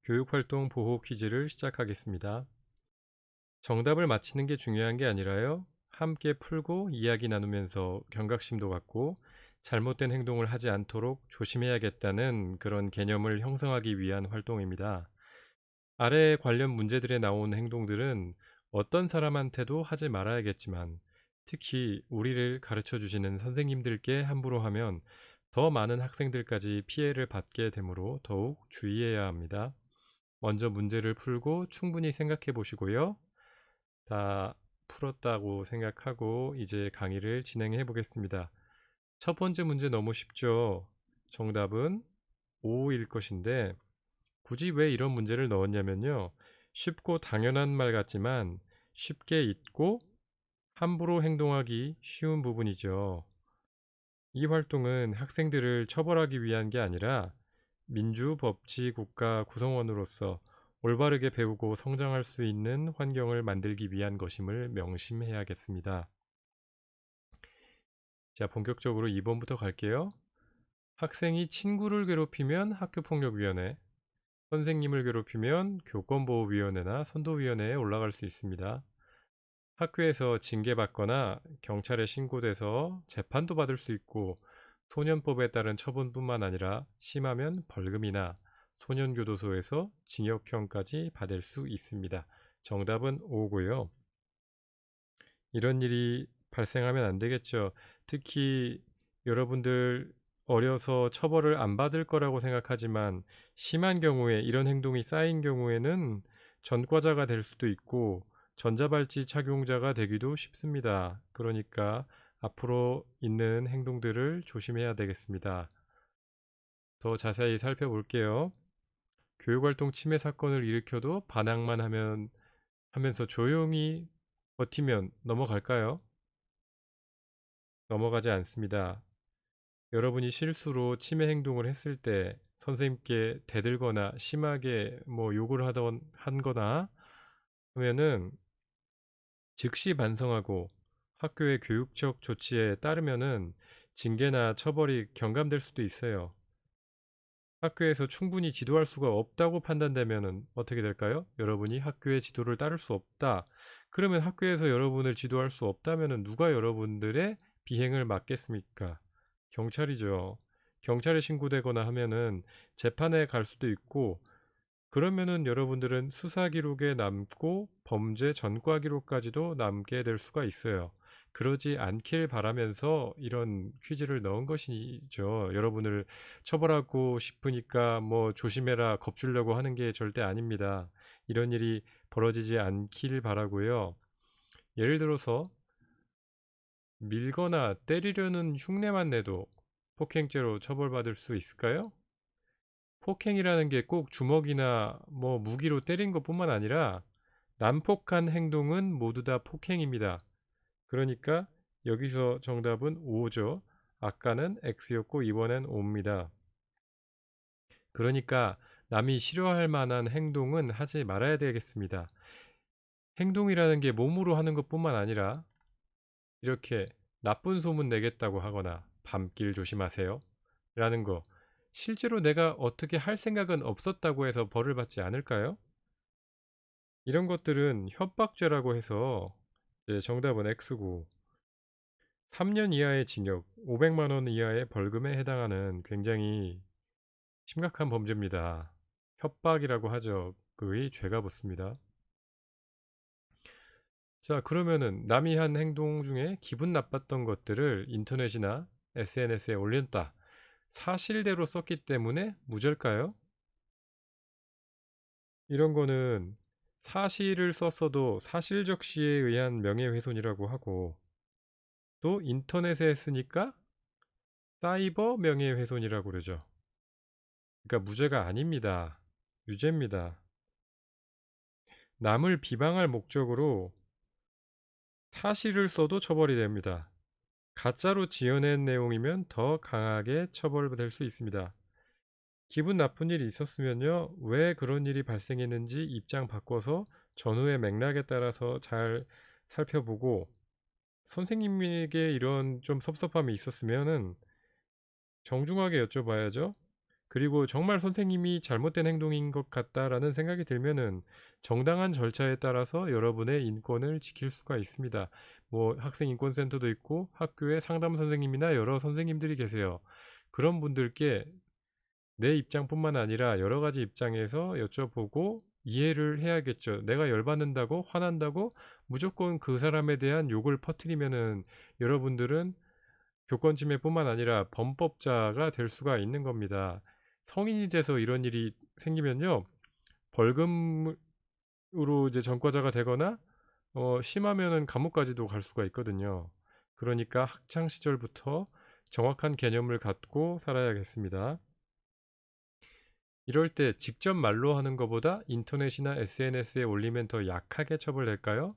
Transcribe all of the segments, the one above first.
교육활동 보호 퀴즈를 시작하겠습니다. 정답을 맞히는 게 중요한 게 아니라요. 함께 풀고 이야기 나누면서 경각심도 갖고 잘못된 행동을 하지 않도록 조심해야겠다는 그런 개념을 형성하기 위한 활동입니다. 아래 관련 문제들에 나온 행동들은 어떤 사람한테도 하지 말아야겠지만 특히 우리를 가르쳐 주시는 선생님들께 함부로 하면 더 많은 학생들까지 피해를 받게 되므로 더욱 주의해야 합니다. 먼저 문제를 풀고 충분히 생각해 보시고요. 다 풀었다고 생각하고 이제 강의를 진행해 보겠습니다. 첫 번째 문제 너무 쉽죠? 정답은 5일 것인데 굳이 왜 이런 문제를 넣었냐면요. 쉽고 당연한 말 같지만 쉽게 잊고 함부로 행동하기 쉬운 부분이죠. 이 활동은 학생들을 처벌하기 위한 게 아니라 민주법치 국가 구성원으로서 올바르게 배우고 성장할 수 있는 환경을 만들기 위한 것임을 명심해야겠습니다. 자, 본격적으로 2번부터 갈게요. 학생이 친구를 괴롭히면 학교폭력위원회, 선생님을 괴롭히면 교권보호위원회나 선도위원회에 올라갈 수 있습니다. 학교에서 징계받거나 경찰에 신고돼서 재판도 받을 수 있고 소년법에 따른 처분뿐만 아니라 심하면 벌금이나 소년교도소에서 징역형까지 받을 수 있습니다. 정답은 O고요. 이런 일이 발생하면 안 되겠죠. 특히 여러분들 어려서 처벌을 안 받을 거라고 생각하지만 심한 경우에 이런 행동이 쌓인 경우에는 전과자가 될 수도 있고 전자발찌 착용자가 되기도 쉽습니다. 그러니까 앞으로 있는 행동들을 조심해야 되겠습니다. 더 자세히 살펴볼게요. 교육활동 침해 사건을 일으켜도 반항만 하면서 조용히 버티면 넘어갈까요? 넘어가지 않습니다. 여러분이 실수로 침해 행동을 했을 때 선생님께 대들거나 심하게 욕을 한 거나 하면은 즉시 반성하고 학교의 교육적 조치에 따르면은 징계나 처벌이 경감될 수도 있어요. 학교에서 충분히 지도할 수가 없다고 판단되면은 어떻게 될까요? 여러분이 학교의 지도를 따를 수 없다. 그러면 학교에서 여러분을 지도할 수 없다면은 누가 여러분들의 비행을 막겠습니까? 경찰이죠. 경찰에 신고되거나 하면은 재판에 갈 수도 있고 그러면은 여러분들은 수사 기록에 남고 범죄 전과 기록까지도 남게 될 수가 있어요. 그러지 않길 바라면서 이런 퀴즈를 넣은 것이죠. 여러분을 처벌하고 싶으니까 조심해라 겁주려고 하는 게 절대 아닙니다. 이런 일이 벌어지지 않길 바라고요. 예를 들어서 밀거나 때리려는 흉내만 내도 폭행죄로 처벌받을 수 있을까요? 폭행이라는 게 꼭 주먹이나 무기로 때린 것뿐만 아니라 난폭한 행동은 모두 다 폭행입니다. 그러니까 여기서 정답은 5죠. 아까는 X였고 이번엔 5입니다. 그러니까 남이 싫어할 만한 행동은 하지 말아야 되겠습니다. 행동이라는 게 몸으로 하는 것뿐만 아니라 이렇게 나쁜 소문 내겠다고 하거나 밤길 조심하세요 라는 거 실제로 내가 어떻게 할 생각은 없었다고 해서 벌을 받지 않을까요? 이런 것들은 협박죄라고 해서 이제 정답은 X고 3년 이하의 징역, 500만 원 이하의 벌금에 해당하는 굉장히 심각한 범죄입니다. 협박이라고 하죠. 그의 죄가 붙습니다. 자, 그러면은 남이 한 행동 중에 기분 나빴던 것들을 인터넷이나 SNS에 올렸다. 사실대로 썼기 때문에 무죄일까요? 이런 거는 사실을 썼어도 사실적시에 의한 명예훼손이라고 하고 또 인터넷에 했으니까 사이버 명예훼손이라고 그러죠. 그러니까 무죄가 아닙니다. 유죄입니다. 남을 비방할 목적으로 사실을 써도 처벌이 됩니다. 가짜로 지어낸 내용이면 더 강하게 처벌될 수 있습니다. 기분 나쁜 일이 있었으면요. 왜 그런 일이 발생했는지 입장 바꿔서 전후의 맥락에 따라서 잘 살펴보고 선생님에게 이런 좀 섭섭함이 있었으면은 정중하게 여쭤봐야죠. 그리고 정말 선생님이 잘못된 행동인 것 같다라는 생각이 들면은 정당한 절차에 따라서 여러분의 인권을 지킬 수가 있습니다. 뭐 학생 인권센터도 있고 학교에 상담 선생님이나 여러 선생님들이 계세요. 그런 분들께 내 입장뿐만 아니라 여러 가지 입장에서 여쭤보고 이해를 해야겠죠. 내가 열받는다고 화난다고 무조건 그 사람에 대한 욕을 퍼뜨리면은 여러분들은 교권침해뿐만 아니라 범법자가 될 수가 있는 겁니다. 성인이 돼서 이런 일이 생기면요. 벌금으로 이제 전과자가 되거나 심하면은 감옥까지도 갈 수가 있거든요. 그러니까 학창 시절부터 정확한 개념을 갖고 살아야겠습니다. 이럴 때 직접 말로 하는 것보다 인터넷이나 SNS에 올리면 더 약하게 처벌될까요?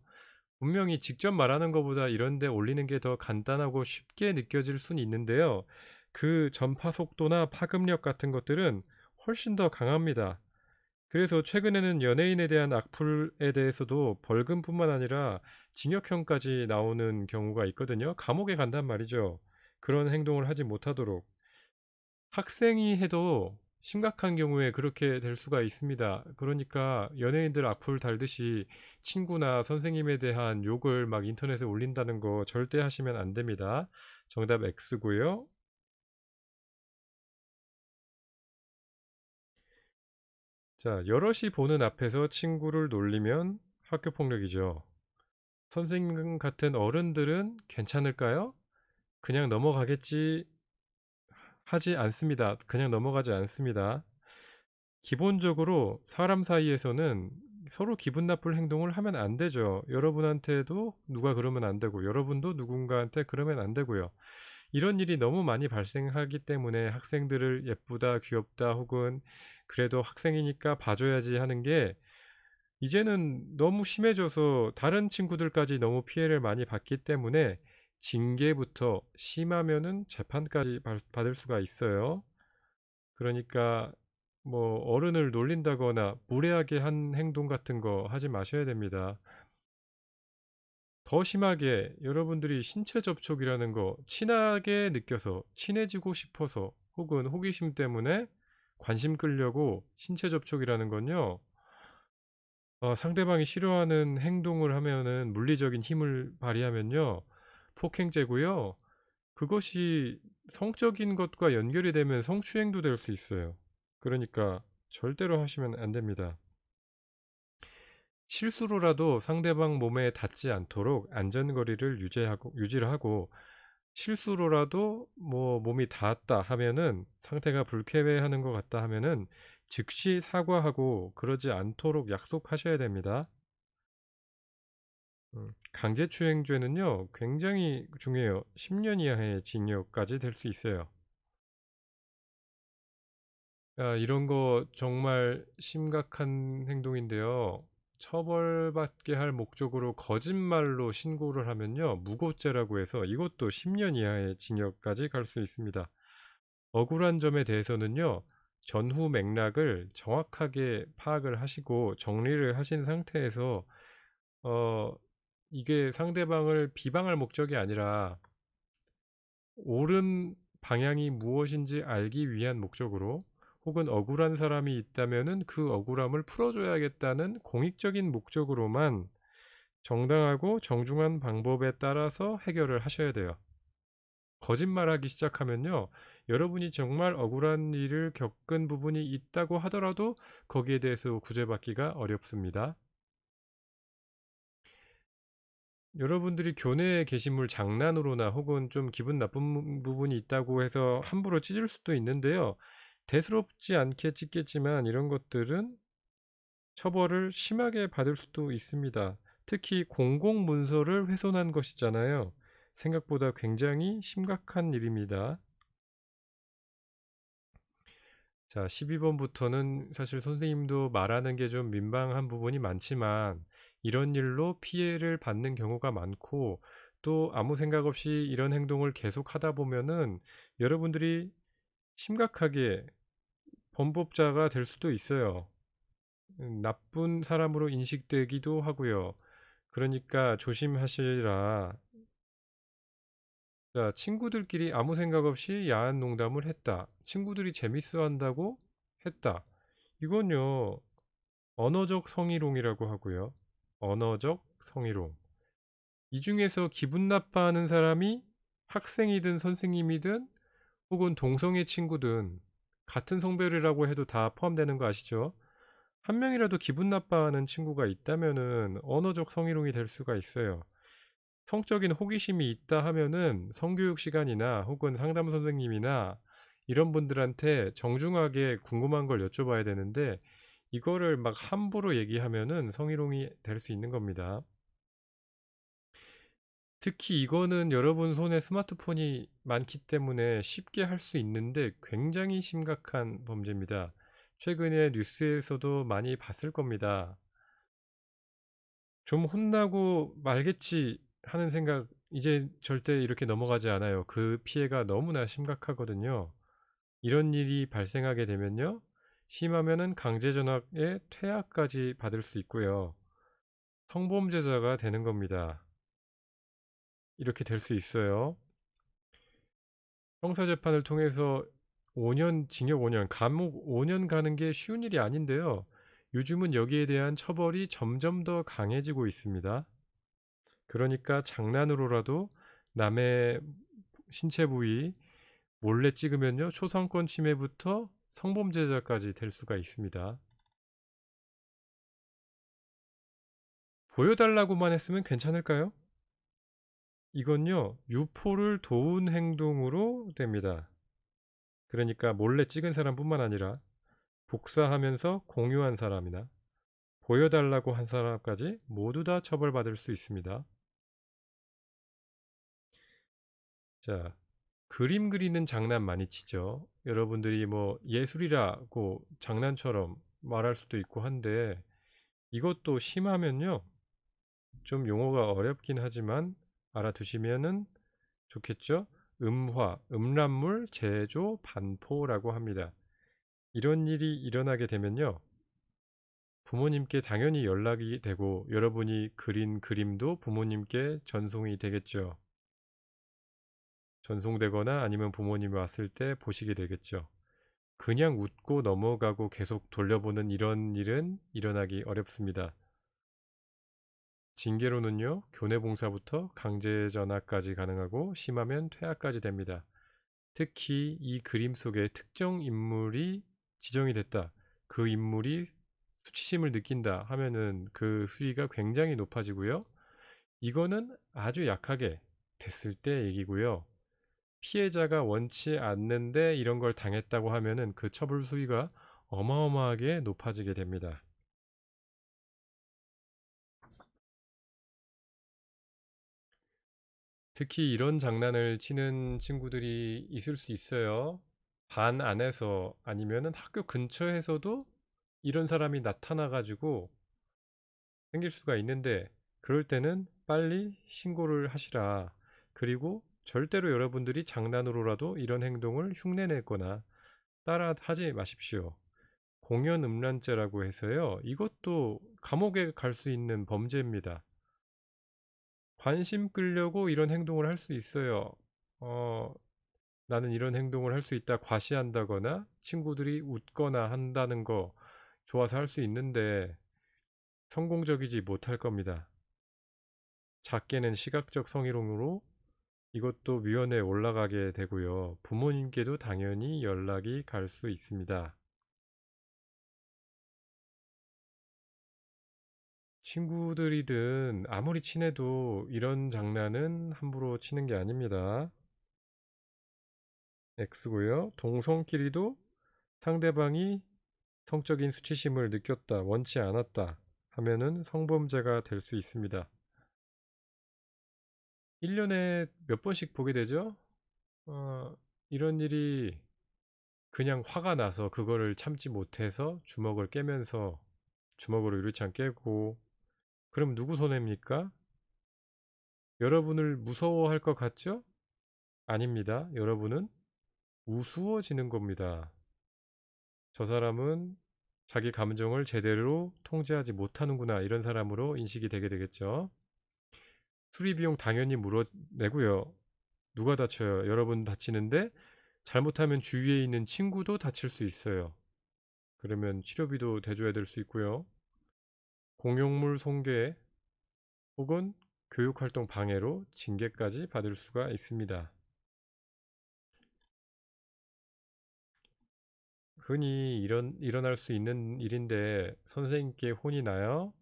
분명히 직접 말하는 것보다 이런 데 올리는 게 더 간단하고 쉽게 느껴질 수는 있는데요. 그 전파 속도나 파급력 같은 것들은 훨씬 더 강합니다. 그래서 최근에는 연예인에 대한 악플에 대해서도 벌금뿐만 아니라 징역형까지 나오는 경우가 있거든요. 감옥에 간단 말이죠. 그런 행동을 하지 못하도록. 학생이 해도 심각한 경우에 그렇게 될 수가 있습니다. 그러니까 연예인들 악플 달듯이 친구나 선생님에 대한 욕을 막 인터넷에 올린다는 거 절대 하시면 안 됩니다. 정답 X고요. 자, 여럿이 보는 앞에서 친구를 놀리면 학교 폭력이죠. 선생님 같은 어른들은 괜찮을까요? 그냥 넘어가겠지 하지 않습니다. 그냥 넘어가지 않습니다. 기본적으로 사람 사이에서는 서로 기분 나쁠 행동을 하면 안 되죠. 여러분한테도 누가 그러면 안 되고 여러분도 누군가한테 그러면 안 되고요. 이런 일이 너무 많이 발생하기 때문에 학생들을 예쁘다, 귀엽다 혹은 그래도 학생이니까 봐줘야지 하는 게 이제는 너무 심해져서 다른 친구들까지 너무 피해를 많이 받기 때문에 징계부터 심하면은 재판까지 받을 수가 있어요. 그러니까 뭐 어른을 놀린다거나 무례하게 한 행동 같은 거 하지 마셔야 됩니다. 더 심하게 여러분들이 신체 접촉이라는 거 친하게 느껴서 친해지고 싶어서 혹은 호기심 때문에 관심 끌려고 신체 접촉이라는 건요. 상대방이 싫어하는 행동을 하면은 물리적인 힘을 발휘하면요. 폭행죄고요. 그것이 성적인 것과 연결이 되면 성추행도 될 수 있어요. 그러니까 절대로 하시면 안 됩니다. 실수로라도 상대방 몸에 닿지 않도록 안전거리를 유지를 하고 실수로라도 뭐 몸이 닿았다 하면은 상태가 불쾌해하는 것 같다 하면은 즉시 사과하고 그러지 않도록 약속하셔야 됩니다. 강제추행죄는요 굉장히 중요해요. 10년 이하의 징역까지 될 수 있어요. 이런 거 정말 심각한 행동인데요. 처벌받게 할 목적으로 거짓말로 신고를 하면요. 무고죄라고 해서 이것도 10년 이하의 징역까지 갈 수 있습니다. 억울한 점에 대해서는요. 전후 맥락을 정확하게 파악을 하시고 정리를 하신 상태에서 어 이게 상대방을 비방할 목적이 아니라 옳은 방향이 무엇인지 알기 위한 목적으로 혹은 억울한 사람이 있다면은 그 억울함을 풀어줘야겠다는 공익적인 목적으로만 정당하고 정중한 방법에 따라서 해결을 하셔야 돼요. 거짓말하기 시작하면요. 여러분이 정말 억울한 일을 겪은 부분이 있다고 하더라도 거기에 대해서 구제받기가 어렵습니다. 여러분들이 교내에 게시물 장난으로나 혹은 좀 기분 나쁜 부분이 있다고 해서 함부로 찢을 수도 있는데요. 대수롭지 않게 찢겠지만 이런 것들은 처벌을 심하게 받을 수도 있습니다. 특히 공공문서를 훼손한 것이잖아요. 생각보다 굉장히 심각한 일입니다. 자, 12번부터는 사실 선생님도 말하는 게 좀 민망한 부분이 많지만 이런 일로 피해를 받는 경우가 많고 또 아무 생각 없이 이런 행동을 계속 하다 보면은 여러분들이 심각하게 범법자가 될 수도 있어요. 나쁜 사람으로 인식되기도 하고요. 그러니까 조심하시라. 자, 친구들끼리 아무 생각 없이 야한 농담을 했다. 친구들이 재밌어 한다고 했다. 이건요, 언어적 성희롱이라고 하고요. 언어적 성희롱. 이 중에서 기분 나빠하는 사람이 학생이든 선생님이든 혹은 동성애 친구든 같은 성별이라고 해도 다 포함되는 거 아시죠? 한 명이라도 기분 나빠하는 친구가 있다면은 언어적 성희롱이 될 수가 있어요. 성적인 호기심이 있다 하면은 성교육 시간이나 혹은 상담 선생님이나 이런 분들한테 정중하게 궁금한 걸 여쭤봐야 되는데 이거를 막 함부로 얘기하면은 성희롱이 될 수 있는 겁니다. 특히 이거는 여러분 손에 스마트폰이 많기 때문에 쉽게 할 수 있는데 굉장히 심각한 범죄입니다. 최근에 뉴스에서도 많이 봤을 겁니다. 좀 혼나고 말겠지 하는 생각 이제 절대 이렇게 넘어가지 않아요. 그 피해가 너무나 심각하거든요. 이런 일이 발생하게 되면요. 심하면은 강제 전학의 퇴학까지 받을 수 있고요. 성범죄자가 되는 겁니다. 이렇게 될 수 있어요. 형사재판을 통해서 5년, 징역 5년, 감옥 5년 가는 게 쉬운 일이 아닌데요. 요즘은 여기에 대한 처벌이 점점 더 강해지고 있습니다. 그러니까 장난으로라도 남의 신체 부위 몰래 찍으면요. 초상권 침해부터 성범죄자까지 될 수가 있습니다. 보여달라고만 했으면 괜찮을까요? 이건요. 유포를 도운 행동으로 됩니다. 그러니까 몰래 찍은 사람뿐만 아니라 복사하면서 공유한 사람이나 보여달라고 한 사람까지 모두 다 처벌받을 수 있습니다. 자, 그림 그리는 장난 많이 치죠. 여러분들이 뭐 예술이라고 장난처럼 말할 수도 있고 한데 이것도 심하면요. 좀 용어가 어렵긴 하지만 알아두시면은 좋겠죠. 음화, 음란물 제조 반포라고 합니다. 이런 일이 일어나게 되면요. 부모님께 당연히 연락이 되고 여러분이 그린 그림도 부모님께 전송이 되겠죠. 전송되거나 아니면 부모님이 왔을 때 보시게 되겠죠. 그냥 웃고 넘어가고 계속 돌려보는 이런 일은 일어나기 어렵습니다. 징계로는요, 교내봉사부터 강제전학까지 가능하고 심하면 퇴학까지 됩니다. 특히 이 그림 속에 특정 인물이 지정이 됐다. 그 인물이 수치심을 느낀다 하면은 그 수위가 굉장히 높아지고요. 이거는 아주 약하게 됐을 때 얘기고요. 피해자가 원치 않는데 이런 걸 당했다고 하면은 그 처벌 수위가 어마어마하게 높아지게 됩니다. 특히 이런 장난을 치는 친구들이 있을 수 있어요. 반 안에서 아니면은 학교 근처에서도 이런 사람이 나타나 가지고 생길 수가 있는데 그럴 때는 빨리 신고를 하시라. 그리고 절대로 여러분들이 장난으로라도 이런 행동을 흉내내거나 따라 하지 마십시오. 공연 음란죄라고 해서요. 이것도 감옥에 갈 수 있는 범죄입니다. 관심 끌려고 이런 행동을 할 수 있어요. 어, 나는 이런 행동을 할 수 있다 과시한다거나 친구들이 웃거나 한다는 거 좋아서 할 수 있는데 성공적이지 못할 겁니다. 작게는 시각적 성희롱으로 이것도 위원회에 올라가게 되고요. 부모님께도 당연히 연락이 갈 수 있습니다. 친구들이든 아무리 친해도 이런 장난은 함부로 치는 게 아닙니다. X고요. 동성끼리도 상대방이 성적인 수치심을 느꼈다, 원치 않았다 하면은 성범죄가 될 수 있습니다. 1년에 몇 번씩 보게 되죠? 이런 일이 그냥 화가 나서 그거를 참지 못해서 주먹을 깨면서 주먹으로 유리창 깨고 그럼 누구 손해입니까? 여러분을 무서워할 것 같죠? 아닙니다. 여러분은 우스워지는 겁니다. 저 사람은 자기 감정을 제대로 통제하지 못하는구나 이런 사람으로 인식이 되게 되겠죠. 수리비용 당연히 물어내고요. 누가 다쳐요? 여러분 다치는데 잘못하면 주위에 있는 친구도 다칠 수 있어요. 그러면 치료비도 대줘야 될 수 있고요. 공용물 손괴 혹은 교육활동 방해로 징계까지 받을 수가 있습니다. 흔히 일어날 수 있는 일인데 선생님께 혼이 나요?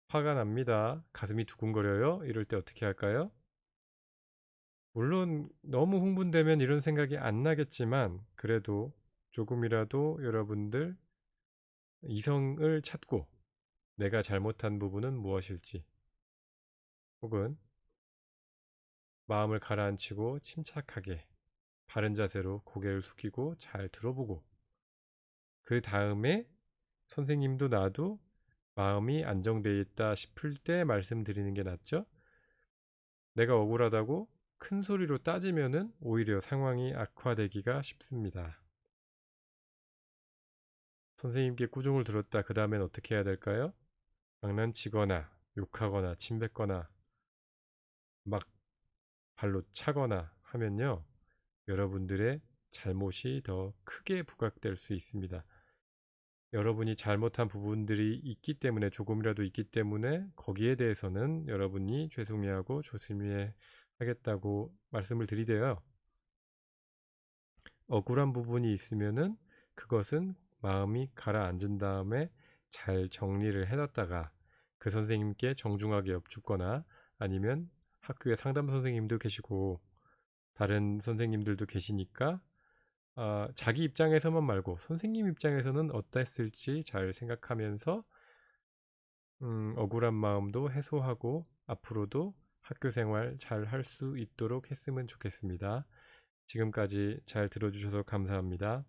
화가 납니다. 가슴이 두근거려요? 이럴 때 어떻게 할까요? 물론 너무 흥분되면 이런 생각이 안 나겠지만 그래도 조금이라도 여러분들 이성을 찾고 내가 잘못한 부분은 무엇일지 혹은 마음을 가라앉히고 침착하게 바른 자세로 고개를 숙이고 잘 들어보고 그 다음에 선생님도 나도 마음이 안정되어 있다 싶을 때 말씀드리는 게 낫죠. 내가 억울하다고 큰 소리로 따지면은 오히려 상황이 악화되기가 쉽습니다. 선생님께 꾸중을 들었다. 그 다음엔 어떻게 해야 될까요? 장난치거나 욕하거나 침뱉거나 막 발로 차거나 하면요. 여러분들의 잘못이 더 크게 부각될 수 있습니다. 여러분이 잘못한 부분들이 있기 때문에 조금이라도 있기 때문에 거기에 대해서는 여러분이 죄송해하고 조심해 하겠다고 말씀을 드리되요. 억울한 부분이 있으면은 그것은 마음이 가라앉은 다음에 잘 정리를 해놨다가 그 선생님께 정중하게 엽죽거나 아니면 학교에 상담 선생님도 계시고 다른 선생님들도 계시니까 자기 입장에서만 말고 선생님 입장에서는 어땠을지 잘 생각하면서 억울한 마음도 해소하고 앞으로도 학교 생활 잘 할 수 있도록 했으면 좋겠습니다. 지금까지 잘 들어주셔서 감사합니다.